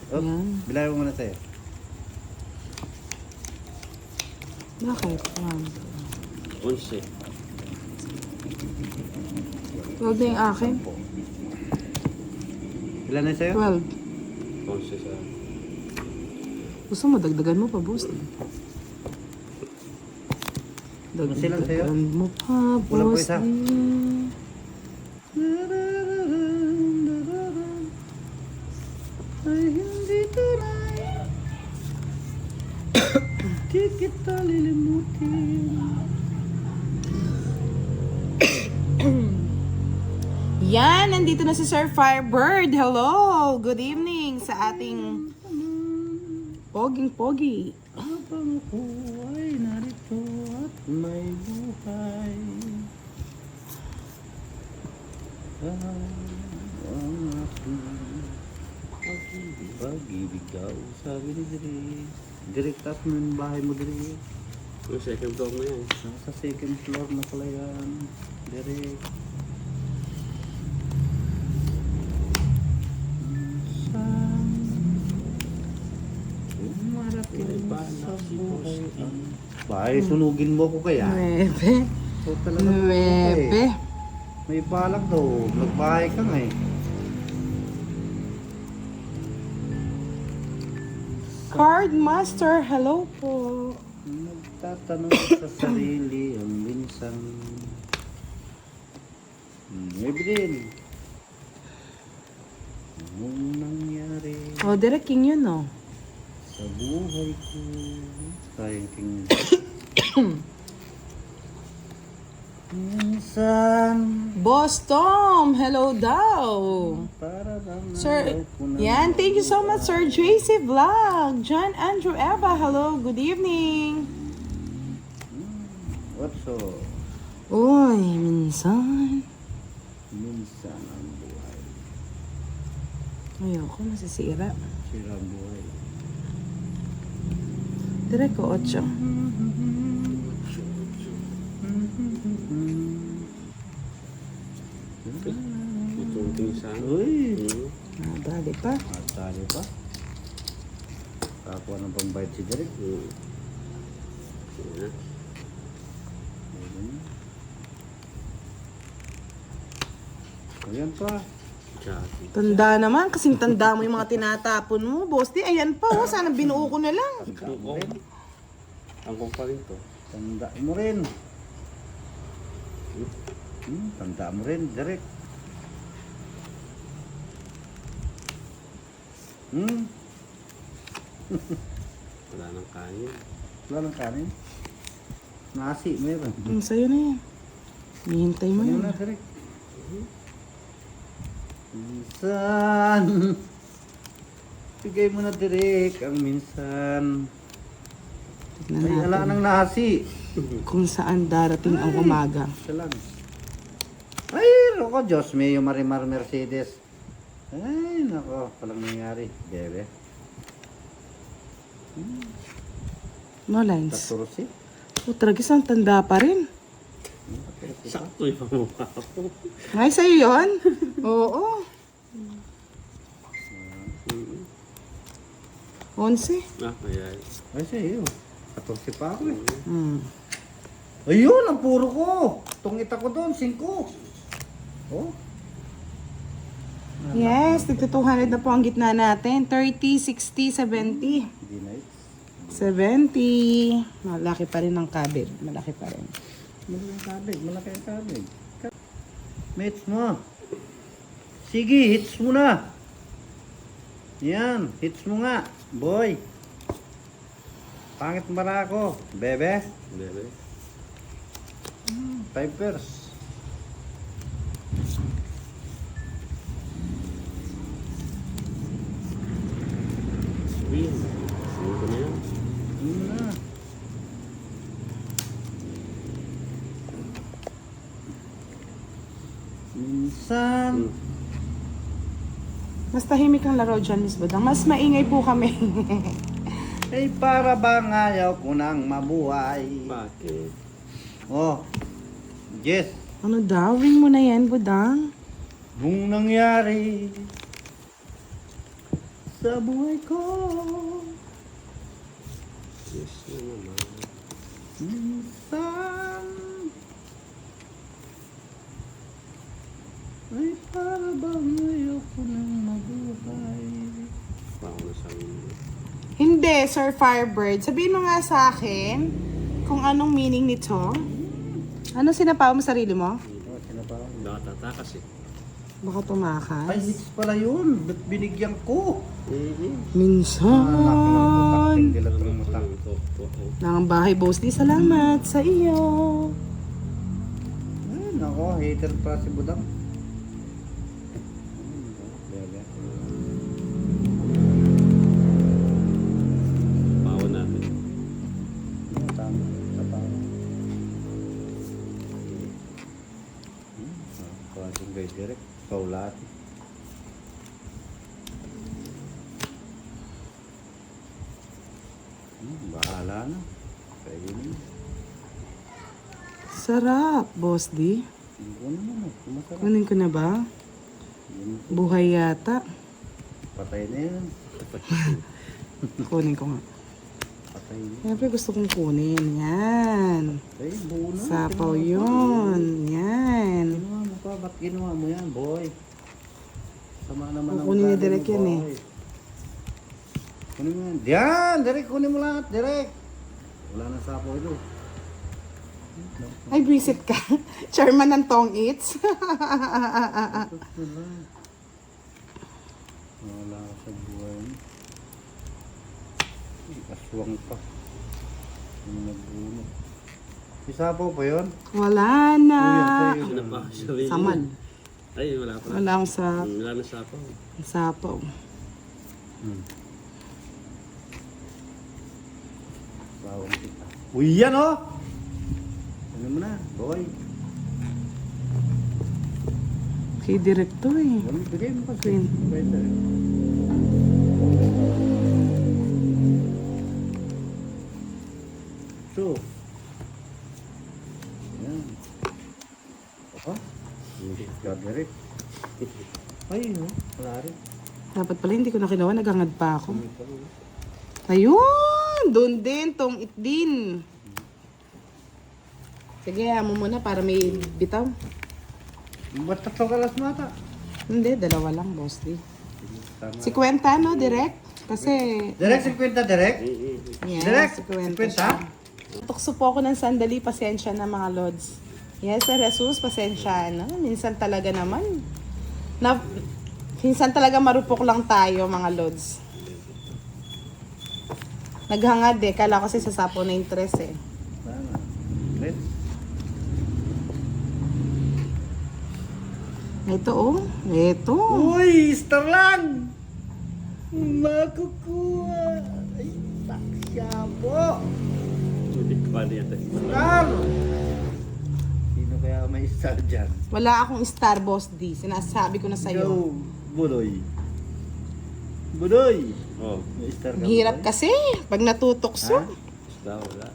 Oh, Yan. bilay mo muna sa'yo. Bakit? 11. 12 na yung akin. Ilan na sa'yo? 12. 11 sa... Gusto mo, dagdagan mo pa, boss. Sila sa'yo? Dagdagan mo pa, Kulang po boss. isa. Ay, hindi tunay. Di kita lilimutin. Yan, nandito na si Sir Firebird. Hello, good evening sa ating poging-pogi. Habang ako ay narito at may buhay. Ang aking pag-ibig daw, sabi ni Diri. Direct taas mo yung bahay mo, Diri. Yung second floor na yan. Nasa second floor na pala yan. Direct. Minsan, umarating sa buhay ang... Bahay, sunugin mo ko kaya. 9. So, talaga mo ko eh. 9. May balak daw. Nagbahay ka nga eh. Card Master, hello po. Nagtatanong sa sarili ang minsan. Evelyn. Anong nangyari Oh, Direk King yun, no? sa buhay ko? Sayang king. Minsan. Boss Tom, hello daw. Para bang Sir, ayaw ko na yan, thank you so much, Sir JC Vlog. John Andrew Eva, hello, good evening. What's so? Uy, minsan. Minsan ang buhay. Ayoko, masisira. Sira ang buhay. Direk ko, 8. Itong pinsan. Uy! Hmm. Dali pa. Matali pa. Kakuha ng pambayad si Derek. Hmm. Yan. Ayan pa. Jackie. Tanda naman, kasing tanda mo yung mga tinatapon mo. Boss, di, ayan pa, oh, sana binuo ko na lang. Tanda mo rin. Angkong pa rin to. Tanda mo rin. Tanda mo rin, Derek. Wala nang kanin. Wala ng kanin. Nasi, meron. Sa'yo na yan. Hihintay mo Ano yun. na, Derek? Minsan. Bigay mo na, Derek. Ang minsan. Tignan Ay, ala natin ng nasi. kung saan darating ang umaga. Siya lang. Ay, nako, Diyos mío, Marimar Mercedes. Ay, nako, palang nangyari. Bebe. No lines. 14. Oh, tragis ang tanda pa rin. Sakto yung pamukha ko. Ay, sa'yo yun? Oo. 11. Ah, ayan. Ay, siya yun. 14 pa ako eh. Hmm. Ayun, ang puro ko. Tungit ako doon, 5. Oh. Yes, tigto 200 na po ang gitna natin. 30, 60, 70. Hindi na it. 70. Malaki pa rin ang kabel. Malaki pa rin. Malaki ang kabig, malaki ang kabig. Mates mo. Sige, hits mo na. Yan, hits mo nga. Boy. Pangit mara ako. Bebe. Bebe. 5 pairs. Sabihin. Sabihin ko na yan. Yun na. Minsan. Mas tahimik ang laro dyan, Miss Badang. Mas maingay po kami. Ay para bang ayaw ko nang mabuhay. Bakit? Oh. Yes. Ano daw? Ring mo na yan, Budang. Nung nangyari sa buhay ko. Yes na naman. Minsan ay para bang ayoko nang mabuhay. Bako na sa amin. Hindi, Sir Firebird. Sabihin mo nga sa akin kung anong meaning nito. Ano sinapaw mo sarili mo? Oh, sinabahan. Nakatatakas eh. Baka tumakas. Ay, hits pala yun. Ba't binigyan ko? Minsan. Dilat ng mata. Ng bahay, Bossy. Salamat sa iyo. Ay, nako, hater pa si Budang. Bawon natin. Tama, tama. Kuwasin kay Derek, kaulat. Bahala na. Kainin. Sarap, Boss D. Ano naman, kumasarap. Kunin ko na ba? Buhay yata. Patay na yan. Kunin ko nga. Patay na. Siyempre gusto kong kunin. Yan. Ay, buo na. Sapaw yun. Yan. Ginawa mo pa, ba't ginawa mo yan, boy? Sama naman ang Kukunin ni ugali Derek mo, yan eh. boy. Kunin mo yan. Yan! Derek, kunin mo lahat, Derek! Wala na sapaw ito. Ay, visit ka. Chairman ng Tong Eats. Wala ka sa buhay mo. Ay, aswang pa. Yung nagbuno. May sapaw pa yun? Wala na. Uy, Ano pa? Sabihin. Saman. Ay, wala pa. Wala akong Wala na sapaw. sapaw. Bawang kita. Uy, yan oh! Ano mo na, boy? Kay Direkto eh. Wala, bigay mo kasi. Queen. Pwede. So. Yan. Apa? God, Derek. Ay, no? Wala rin. Dapat pala hindi ko na kinuha. Naghangad pa ako. Ayun! Doon din. Tong It din. Sige, mo muna para may bitaw. Ba't tatlo kalas mata? Hindi, dalawa lang, Boss D. Tama. 50, no, Direk? Kasi... Derek, 50, Derek? Yes, Direk, 50 50? siya. Tukso po ako ng sandali, pasensya na mga Lods. Yes, Sir Jesus, pasensya na. Minsan talaga naman. Minsan talaga marupok lang tayo, mga Lods. Naghangad eh. Kala ko kasi sasapo na interest eh. Tama. Let's. Ito oh. Ito. Uy, star lang! Makukuha! Ay, taksya po! Hindi ko pa yata. Star! Sino kaya may star dyan? Wala akong star, Boss D. Sinasabi ko na sa'yo. Go, Budoy. Budoy! Oh, May star ka Hirap Budoy? kasi. Pag natutokso. Ha? basta wala.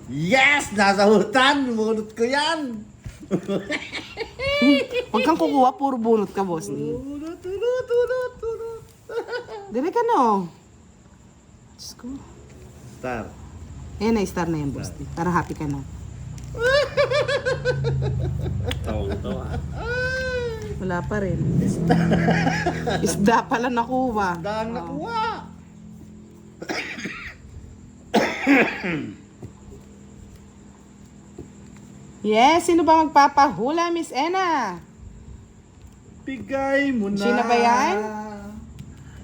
Yes! Nasa hutan! Bunot ko yan! Huwag kang kukuha. Puro bunot ka, Boss D. Tunot, tunot, tunot, tunot. Direk ano? Diyos ko. Star. Ayan na, star na yan, Boss D. Para happy ka na. Tawang-tawa. Wala pa rin. Isda pala nakuha. Daan Oh. nakuha! Yes, sino ba magpapahula, Miss Ena? Bigay mo na. Sino ba yan?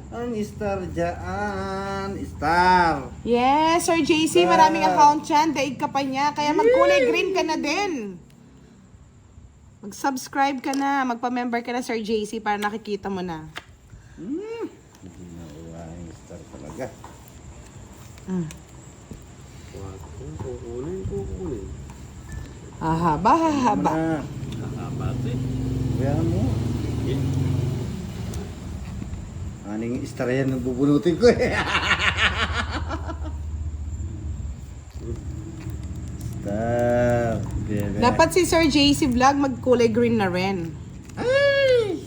Ang star dyan. Star. Yes, Sir JC, maraming account yan. Daig ka pa niya. Kaya magkulay green ka na din. Mag-subscribe ka na. Magpa-member ka na, Sir JC, para nakikita mo na. Hindi na uwaing star talaga. Kukunin. Hahaba, hahaba. Ano na? Kakapate. Kaya mo. Aning star yan ang bubunutin ko eh. Star. Bebe. Dapat si Sir JC Vlog magkulay green na rin. Ay!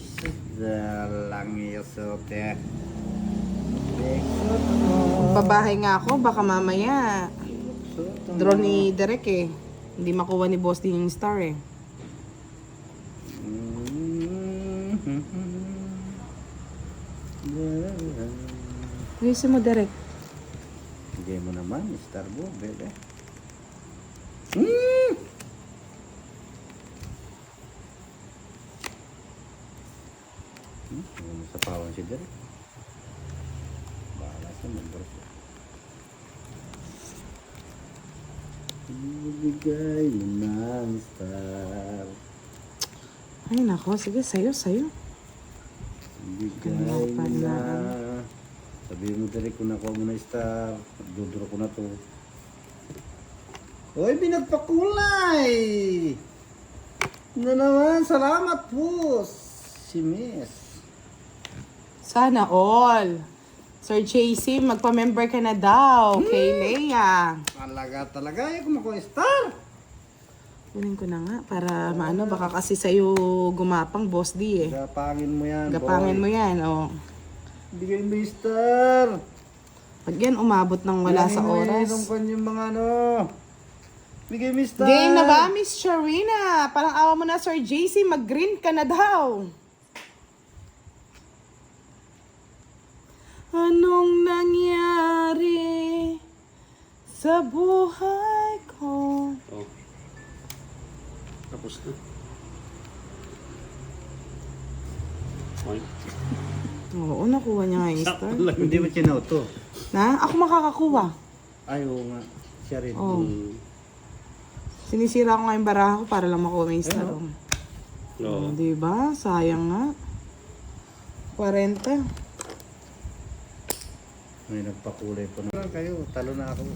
Dalang isote. Magbabahay nga ako, baka mamaya. So, ito Draw ni Derek eh. Hindi makuha ni Boss din yung star eh. Ayusin mo, Derek. Bigay mo naman, star mo, bebe. Sa pawang si Derek. Bahala siya mag-brush. Ibigay mo ng star. Ay nako, sige, sayo. Ibigay Ganun mo pa na. na. Sabihin mo Derek kung nakuha mo na star. Duduro ko na to. Hoy, binagpakulay! Na naman, salamat po, si Miss. Sana all. Sir JC, magpa-member ka na daw kay Leia. Talaga, ayaw ko makuha star. Kunin ko na nga para maano, baka kasi sa'yo gumapang Boss D eh. Gapangin mo yan, Gapangin mo yan, oh. Bigay mo yung star. Pag yan umabot ng wala sa oras. Inom ko yung mga ano. Bigay mo yung star. Game na ba, Miss Sharina? Parang awa mo na, Sir JC, mag-green ka na daw. Anong nangyari sa buhay ko? Oh. Tapos na. Okay. Oo, nakuha niya nga yung star. Hindi mo chinauto. Na? Ako makakakuha. Ayaw nga. Siya rin. Oh. Hmm. Sinisira ko nga yung baraha ko para lang makuha yung star. Ayun, Oo. Diba? Sayang nga. 40. May nagpakulay po na. Kayo, talo na ako.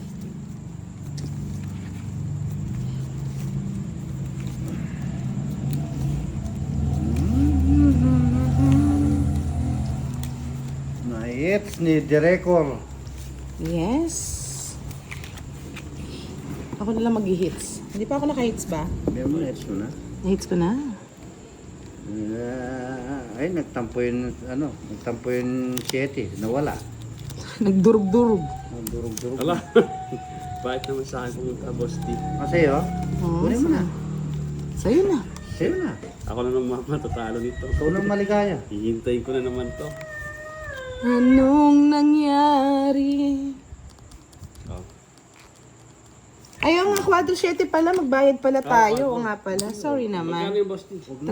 Na-hits ni Direcor. Yes. Ako na lang mag-hits. Hindi pa ako naka-hits ba? May mo na-hits mo na. Na-hits ko na. Ay, nagtampo yung 7. Nawala. Nagdurog-durog. Durog-durog. Ala. Bakit naman sa akin pumunta, Boss D? Kasi oh, Oo, kunin mo na. Sa'yo na. Sa'yo na. Ako na naman matatalo nito. Ikaw nang maligaya. Hihintayin ko na naman to. Anong nangyari? Oh. Ayaw nga, kwadro 7 pala. Magbayad pala tayo. Oo nga pala. Sorry Magkano naman. yung Boss D? 30.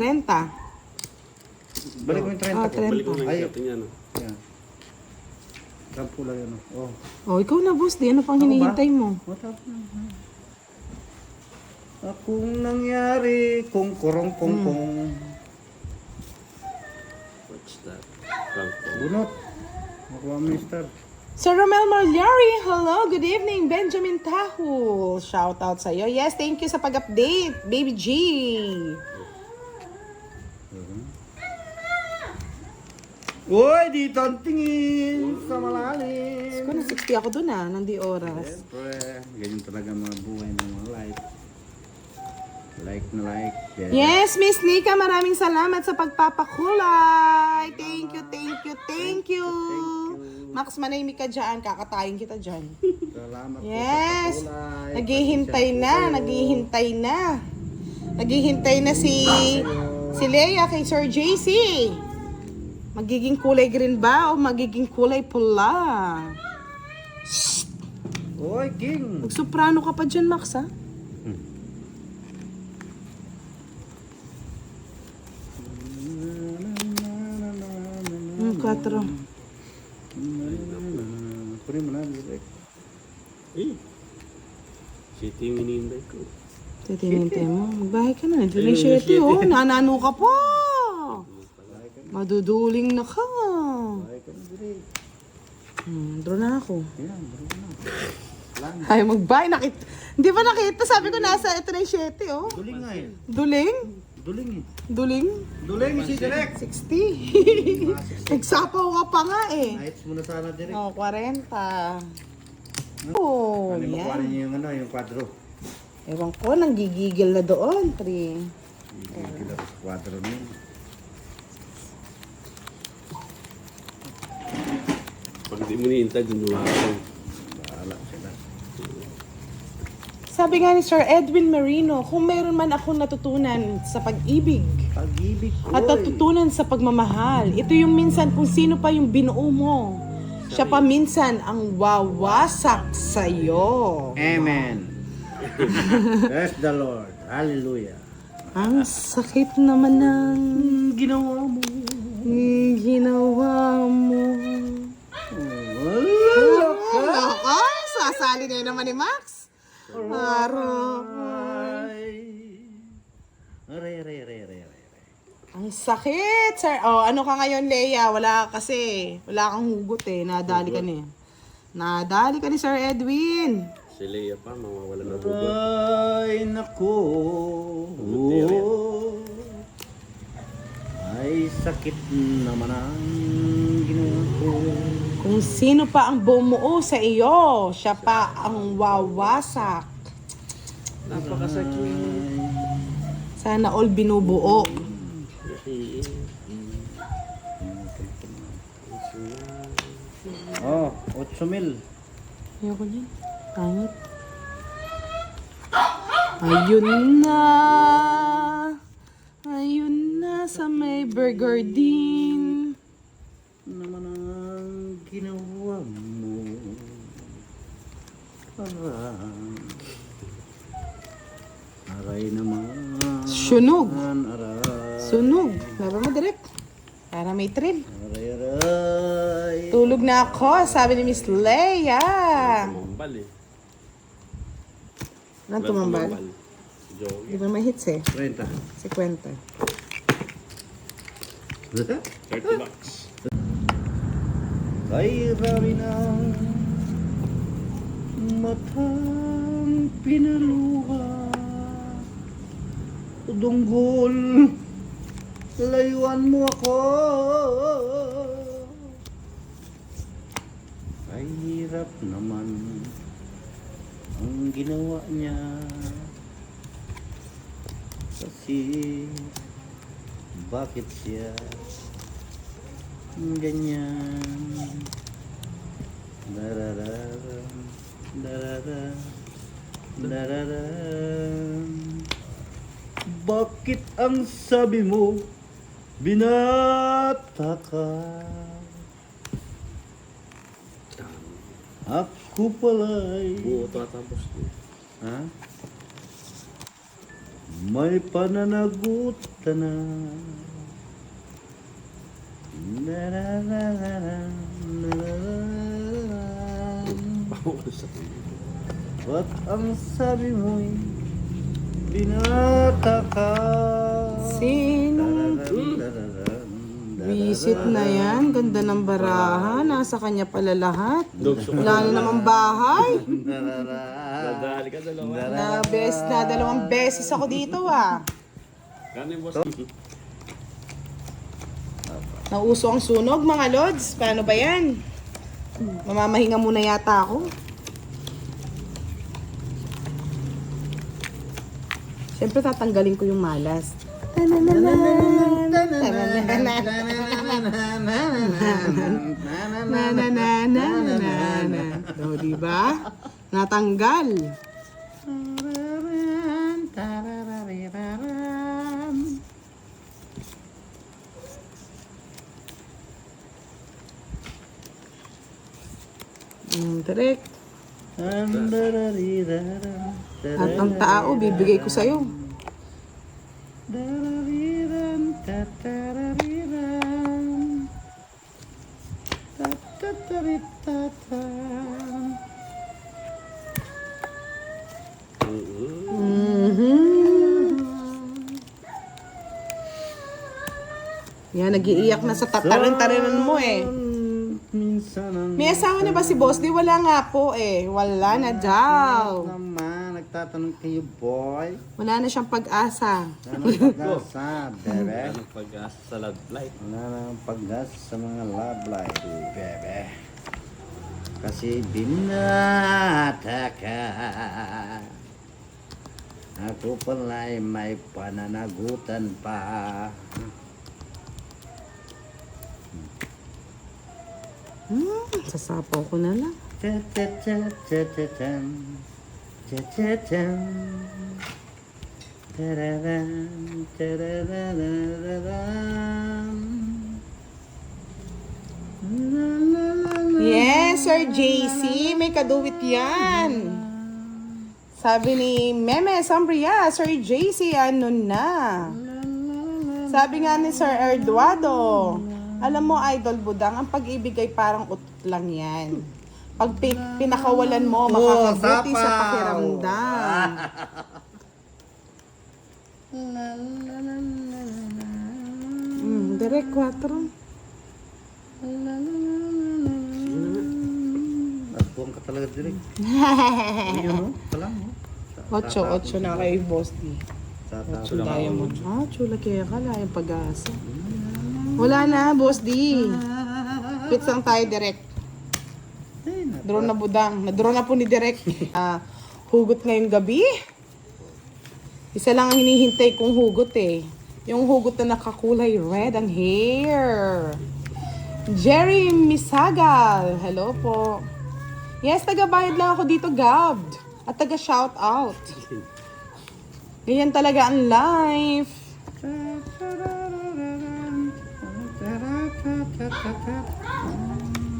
Balik mo yung 30 Ah, ko. 30. Balik mo na Ay. yung shot niya, no? Yan. Sampu lang yun. Oh. Oh, ikaw na, boss. Di ano pang Ako ba? hinihintay mo? Matap na. Akong nangyari, kung kurong kung kung. What's that? Franco. Bunot. Makuha mo yung star. Sir Romel Malyari, hello, good evening. Benjamin Tahu, shout out sa iyo. Yes, thank you sa pag-update, Baby G. Uy, dito ang tingin sa malalim. Kung na 60 ako dun nandi oras. Siyempre, ganyan talaga mga buhay ng mga life. Like na like. Yeah. Yes, Miss Nika, maraming salamat sa pagpapakulay. Thank you, thank you, thank you. Max, manahimik ka dyan, kakatayin kita dyan. Salamat Yes, po sa kulay. naghihintay na, naghihintay na. Naghihintay na si Leia kay Sir JC. Magiging kulay green ba o magiging kulay pula? Uy, King. Mag-soprano ka pa dyan, Max, ha? Yung 4. Kunin mo na, direct. Eh. City yung hinihintay ko. Titinintay mo. Magbahay ka na. Ito na yung 7, oh. Nanano ka pa. Maduduling na ka. Ay, ka na, direct. Draw na ako. Yan, bro na. Lang. Ay, mag-buy. Hindi ba nakita? Sabi ko nasa ito na yung 7, oh. Duling nga eh. Duling? Duling eh. Duling? Duling si direct. 60. Nagsapaw ka pa nga eh. Nights mo na sana, direct. Oh, 40. Oh, Ano makuha yan. niyo yung ano, yung kwadro. Ewan ko, nanggigigil na doon. 3. Gigil ako sa kwadro niyo. Pag hindi mo hinihintay, dun ako. bahala sila. Sabi nga ni Sir Edwin Marino, kung meron man akong natutunan sa pag-ibig Pag-ibig ko. at natutunan sa pagmamahal, ito yung minsan kung sino pa yung binuo mo. Siya pa minsan ang wawasak sa'yo. Amen. Bless the Lord. Hallelujah. Ang sakit naman ng Ginawa mo. ginawa mo. Wala ka. Ay, sasali na yun naman ni Max. Aray. Ang sakit, sir. Oh, ano ka ngayon, Leia? Wala ka kasi. Wala kang hugot eh. Nadali ka ni. Nadali ka ni Sir Edwin. Si Leia pa, mawawala na bugot. Ay, naku. Ay, sakit naman ang ginawa ko. Kung sino pa ang bumuo sa iyo, siya pa ang wawasak. Napakasakit. Sana all binubuo. Oh, 8,000. Ayoko niyan. Pangit. Ayun na. Ayun na sa may burger din. Naman ang ginawa mo. Aray naman. Sunog. Aray. Sunog. Laba mo direct. Para may thrill. Aray. Tulog na ako, sabi ni Miss Leia. Tumambal eh. Anong tumambal? Si Joey. Di ba may hits eh? 30. Si Kwenta. 30 bucks. Kay rami ng matang pinaluha. Udunggol, layuan mo ako. Ay hirap naman ang ginawa niya. Kasi bakit siya ganyan? Darararam, dararam, dararam. Bakit ang sabi mo binata ka? Ako pala'y Buo tatapos eh. ha? May pananagot ka na. Darararam, dararam. Bawal sa tuloy. Ba't ang sabi mo'y binata ka? Sino? Darararam, Visit na yan. Ganda ng baraha. Nasa kanya pala lahat. Dogso ka. Wala na namang bahay. dararam. Nadali ka dalawa. Na dalawang beses ako dito ah. Gano'n boss? Nauso ang sunog mga lods. Paano ba yan? Mamamahinga muna yata ako. Siyempre tatanggalin ko yung malas. O, diba? Natanggal. Direct. At ang tao, bibigay ko sa'yo. Yan, nag-iiyak na sa tataran-tararan mo eh. May asawa na ba si Boss? Di wala nga po eh. Wala na daw. Naman, nagtatanong kayo, boy. Wala na siyang pag-asa. Anong pag-asa, bebe? Anong pag-asa sa love life? Wala nang pag-asa sa mga love life, bebe. Kasi binata ka. Ako pala'y may pananagutan pa. Sasapaw ko na lang. Cha-cha-cha-cha-cha-chan. Cha-cha-chan. Tararan, tarararararan. La, la, la, la. Yes, Sir JC, may kaduwit yan. Sabi ni Meme Sombria, Sir JC, ano na? Sabi nga ni Sir Eduardo, alam mo, Idol Budang, ang pag-ibig ay parang utot lang yan. Pag pinakawalan mo, makakabuti sa sapaw. pakiramdam. Direct 4. Asbuang ka talaga direct. Ayun, pala mo. 8 na kay Boss D. Sa Diamond. Chula kaya ka lang yung pag-asa. Wala na, Boss D. Pits lang tayo direct. Drone na budang. Na-drone na po ni Direk. Hugot ngayong gabi. Isa lang ang hinihintay kong hugot eh. Yung hugot na nakakulay red ang hair. Jerry Misagal. Hello po. Yes, taga-bayad lang ako dito, Gab. At taga-shout out. Ganyan talaga ang life.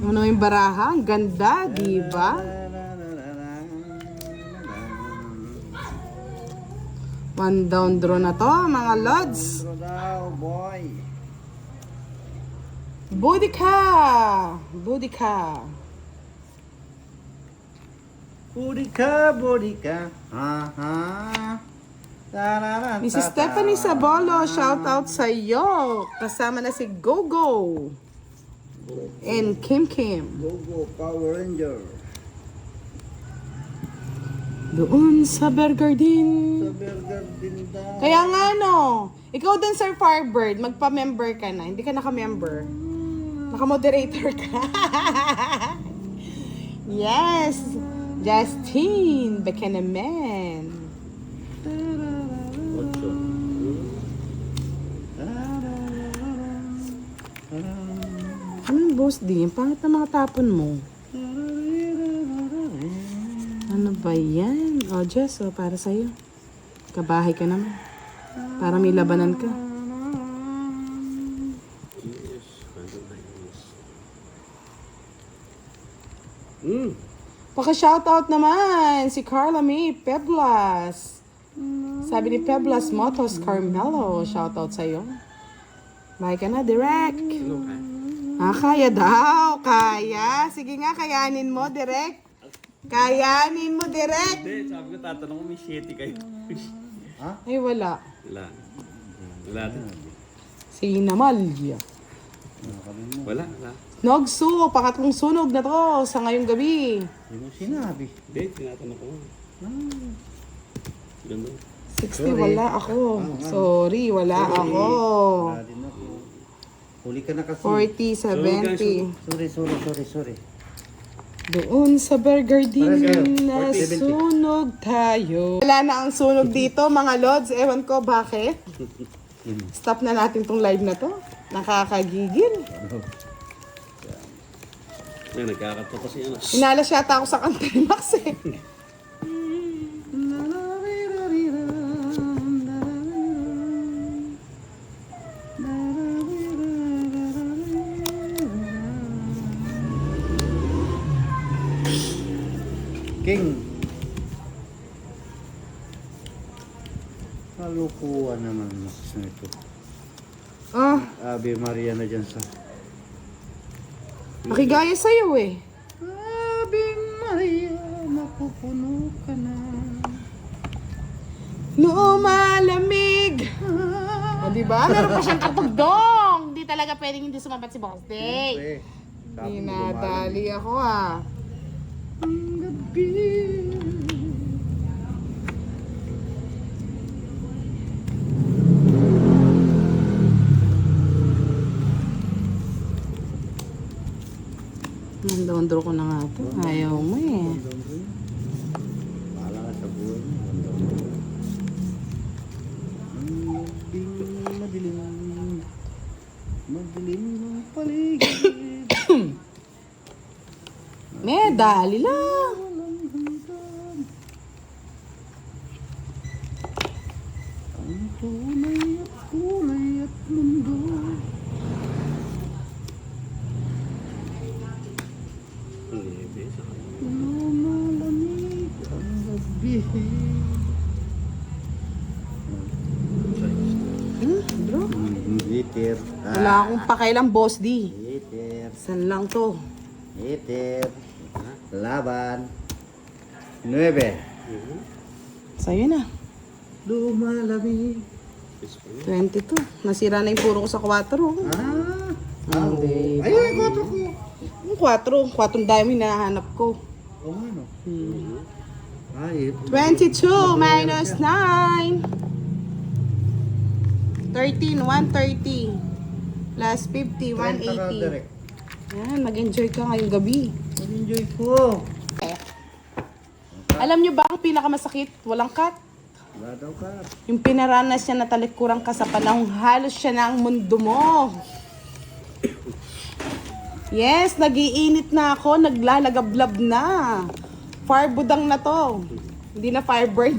Ano yung baraha? Ang ganda, di ba? One down draw na to, mga lods. Boy. Budika! Budika. Budika. Ha. Mrs. Stephanie Sabolo, shout out sa iyo. Kasama na si Gogo. And Kim Kim. Go Power Ranger. Doon sa Burger din. Sa burger din daw. Kaya nga no, ikaw din Sir Firebird, magpa-member ka na. Hindi ka naka-member. Naka-moderator ka. Yes, Justine Bekenemen. 8. Anong boss din? Pangit na mga tapon mo. Ano ba yan? O, Jess, para sa'yo. Kabahay ka naman. Para may labanan ka. Paka-shoutout naman si Carla May Peblas. Sabi ni Peblas Motos Carmelo, shoutout sa'yo. Bye ka na, direct. Kaya daw. Kaya. Sige nga, kayanin mo, direct. Kayanin mo, direct. Hindi, sabi ko tatanong kung may shitty kayo. Ay, wala. Wala. Wala din. Si Namalya. Wala. Nogsu, pangatlong sunog na to sa ngayong gabi. Hindi mo sinabi. Hindi, tinatanong ko. Ganda. 60, wala ako. Sorry, wala ako. Wala din ako. Huli ka na kasi. 40, 70. Sorry. Doon sa Burger din na 40, 70. sunog tayo. Wala na ang sunog dito, mga lods. Ewan ko bakit. Stop na natin tong live na to. Nakakagigil. Ay, nagkakato kasi yan. Inalas yata ako sa Country Max eh. King. Kalukuhan naman mas nito. Ave Maria na dyan sa... Makigaya sa'yo eh. Ave Maria, mapupuno ka na. Lumalamig. O diba? Meron pa siyang katugdong. Hindi talaga pwedeng hindi sumabat si Boss Day. Dinadali ako ah. Ang gabi. Nandondro ko na nga ito. Ayaw mo eh. Bahala ka sa buhay mo. Ang gabing madilim. Madilim ng paligid. Medali lang. Walang hanggan. Ang tunay at kulay at mundo. Lebe sa kanya. Lumalamig ang gabi. Bro? Heater. Wala akong pakailang boss D. Heater. San lang to? Heater. Laban. 9. Sa'yo na. Lumalamig. 22. Nasira na yung puro ko sa 4. Ah. Hindi. Ay, ay, koto ko. Yung 4. 4 dime hinahanap ko. Oo nga, no? Hmm. Ay, 22 minus 9. 13, 130. Plus 50, 180. Yan, mag-enjoy ka ngayong gabi. Enjoy ko. Alam nyo ba ang pinakamasakit? Walang cut. Wala daw ka. Yung pinaranas niya na talikuran ka sa panahong halos siya na ang mundo mo. Yes, nagiinit na ako, naglalagablab na. Firebudang na to. Hindi na firebird.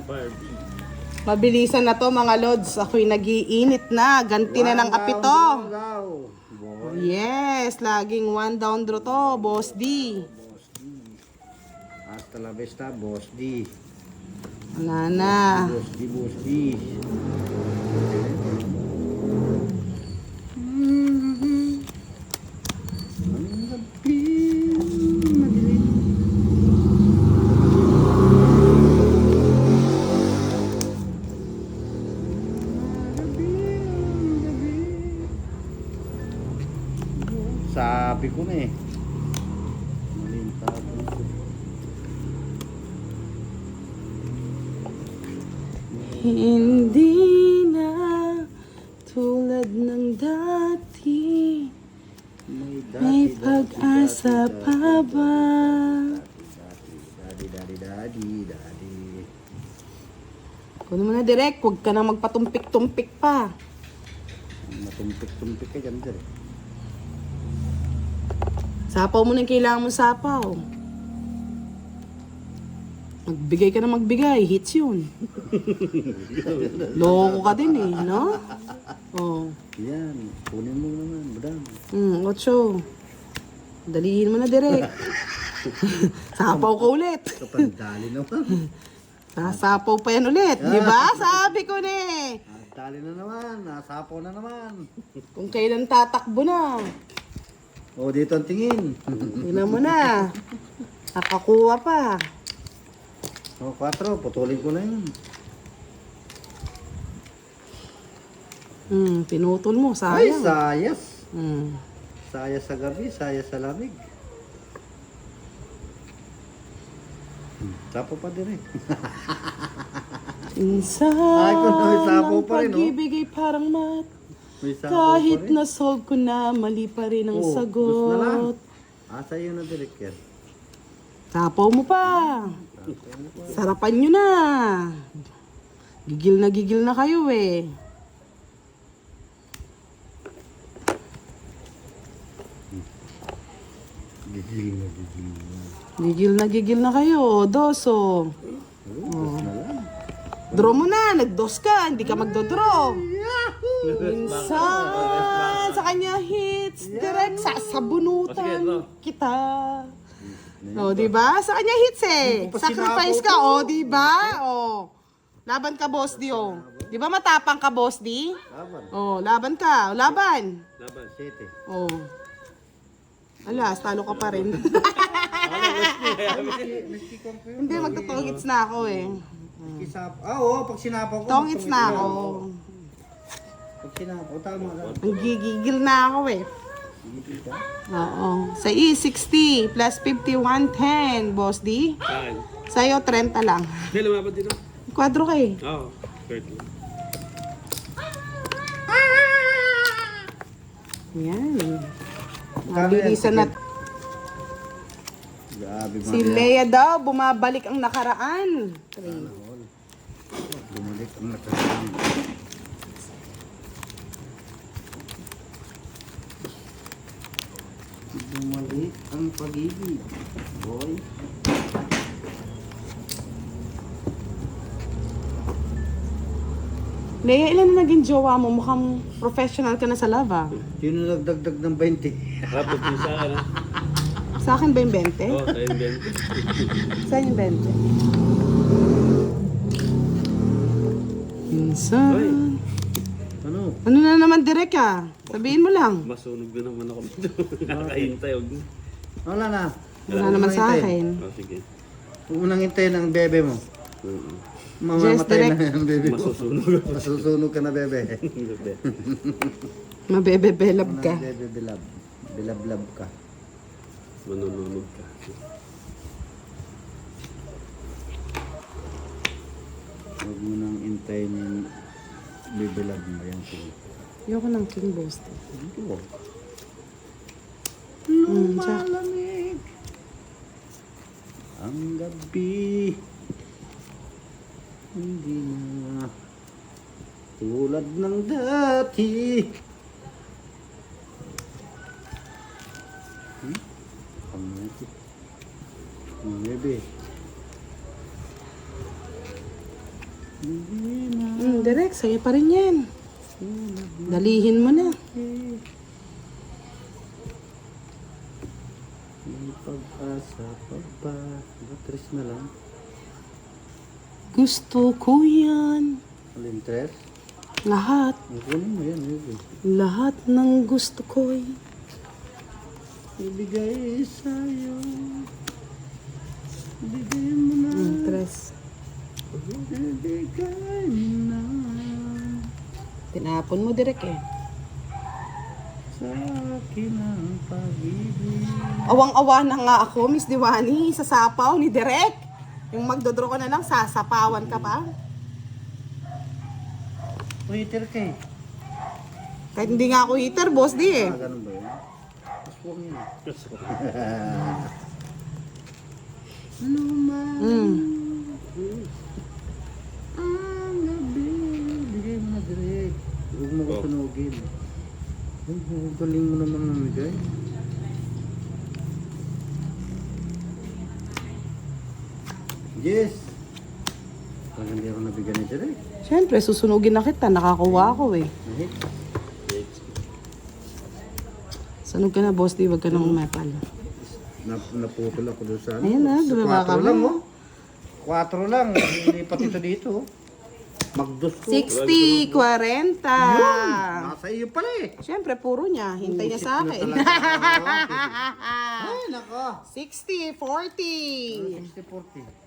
Barbie. Mabilisan na to mga lods. Ako'y nagiinit na. Ganti na ng apito. Boy. Yes, laging one down draw to, Boss D. Hasta la vista, Boss D. Wala na. Boss D, Boss D. Ang gabi, madilim. Sabi ko na eh. Malintado ko. Hindi na tulad ng dati. May pag-asa pa ba? Daddy. Kunin mo na direct, huwag ka na magpatumpik-tumpik pa. Matumpik-tumpik ka dyan, sir. Sapaw mo na yung kailangan mo sapaw. Magbigay ka na magbigay, hits yun. Loko ka din eh, no? Oh. Yan, kunin mo naman, madam. 8. Dalihin mo na direct. Sapaw ka ulit. Kapandali naman. Sasapaw pa yan ulit, di ba? Sabi ko na eh. Dali na naman, nasapo na naman. Kung kailan tatakbo na. O, dito ang tingin. Tingnan mo na. Nakakuha pa. O, 4, putulin ko na yun. Pinutol mo, Ay, sayang. sayas. Hmm. Sayas sa gabi, sayas sa lamig. Sapo pa din eh. Minsan, Ay, kung may sapaw ang pa rin, oh. pag-ibig ay parang mat. May sapo Kahit pa rin. na-solve ko na, mali pa rin ang Oh, gusto na lang. sagot. Sa'yo na direct yan. Sapaw mo pa. Sarapan nyo na. Gigil na kayo eh. Gigil na kayo. Doso. Gusto na lang. Draw mo na. Nag-dos ka. Hindi ka magdodraw. Minsan, sa kanya hits. Direct, sasabunutan kita. O, di ba? Sa kanya hits eh. Sacrifice ka. O, di ba? O. Laban ka, Boss D. O. Di ba matapang ka, Boss D? Laban. O, laban ka. O, laban. Laban. City. O. Alas, talo ka pa rin. Hindi, magtutongits na ako eh. Oo, pag sinapaw ko. Tongits na ako. Pag sinapaw, tama ka. Ang gigigil na ako eh. Oo. Sa E60 plus 50, 110, Boss D. Saan? Sa'yo, 30 lang. Hindi, lumaban din ako. Kwadro ka eh. Oo. 30. Yan. Mabilisan na. Grabe Si Lea daw, bumabalik ang nakaraan. Bumalik ang nakaraan. Bumalik ang pag-ibig. Boy. Leia, ilan na naging jowa mo? Mukhang professional ka na sa love, ah. Sino nagdagdag ng 20? Rapot yung sa akin, ha? Sa akin ba yung 20? Oo, tayo din. Saan yung 20? Minsan. Ano? Ano na naman, Direk, ah? Sabihin mo lang. Masunog na naman ako dito. Nakakahintay, huwag na. Wala na. Wala naman sa akin. Oh, sige. Huwag mo nang hintayin ang bebe mo. Mamamatay Direk. na ang bebe mo. Masusunog. Masusunog ka na bebe. Mabebebelab ka. Bebe bilab. Bilablab ka. Manununog ka. Huwag mo nang hintayin yung bibilab mo. Yan sila. Ayoko ng king boast. Ito. Jack. Lumalamig ang gabi. Hindi na tulad ng dati. Pangati. Bebe. Hindi na Direk, sa'yo pa rin yan. Dalihin mo na. may pag-asa pa ba? Tres na lang. Gusto ko yan. Alin tres? Lahat. Ang kunin mo yan, bebe. Lahat ng gusto ko'y Ibigay sa'yo. Ibigay mo na. Tres. Ibigay mo na. Tinapon mo, Direk, eh. Sa akin ang pag-ibig. Awang-awa na nga ako, Miss Diwani, sa sapaw ni Direk. Yung magdodraw ko na lang, sasapawan ka pa. Waiter ka eh. Kahit hindi nga ako heater, boss, di eh. Ganun ba yun? Aswang yun. Ano man ang gabi. Bigay mo na direct. Huwag mo ko tunugin. Ay, galing mo naman namigay. Yes! Parang hindi ako nabigyan ni direct. Siyempre, susunugin na kita. Nakakuha ako eh. Nahit. Sunog ka na, boss, di. Wag ka nang umepal. Naputol ako doon sa ano. Ayan na, Sa bumaba ka 4 lang, mo. oh. 4 lang. Nilipat ito dito, oh. Magdos ko. 60, 40. Nasa iyo pala eh. Siyempre, puro niya. Hintay niya sa akin. Ay, nako. 60, 40. 60-40.